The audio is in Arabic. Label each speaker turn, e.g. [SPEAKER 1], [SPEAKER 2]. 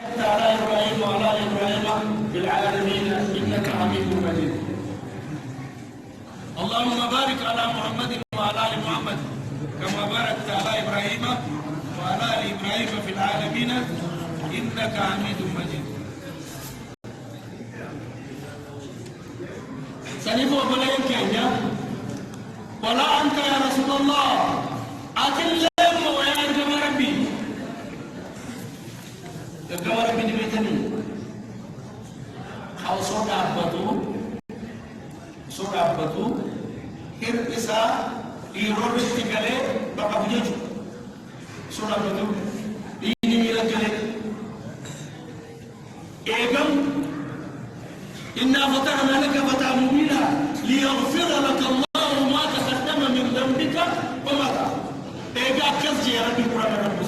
[SPEAKER 1] على إبراهيم وعلى آل إبراهيم في العالمين إنك حميد مجيد. اللهم بارك على محمد وعلى آل محمد كما باركت على إبراهيم وعلى آل إبراهيم في العالمين إنك حميد مجيد. سنفو بلين كينيا ولا أنت يا رسول الله أتلم ويا أنجم ربي يا ربي نبيتني أو صوت أبطو هير إسا يرور استقالة بقى بجيجو صوت أبطو إني ميلا جلي إيقام إنا فتحنا لك فتحا مبينا ليغفر لك الله ما تقدم من ذنبك وما تأخر. إيقام كذجي يا ربي قرآن ربي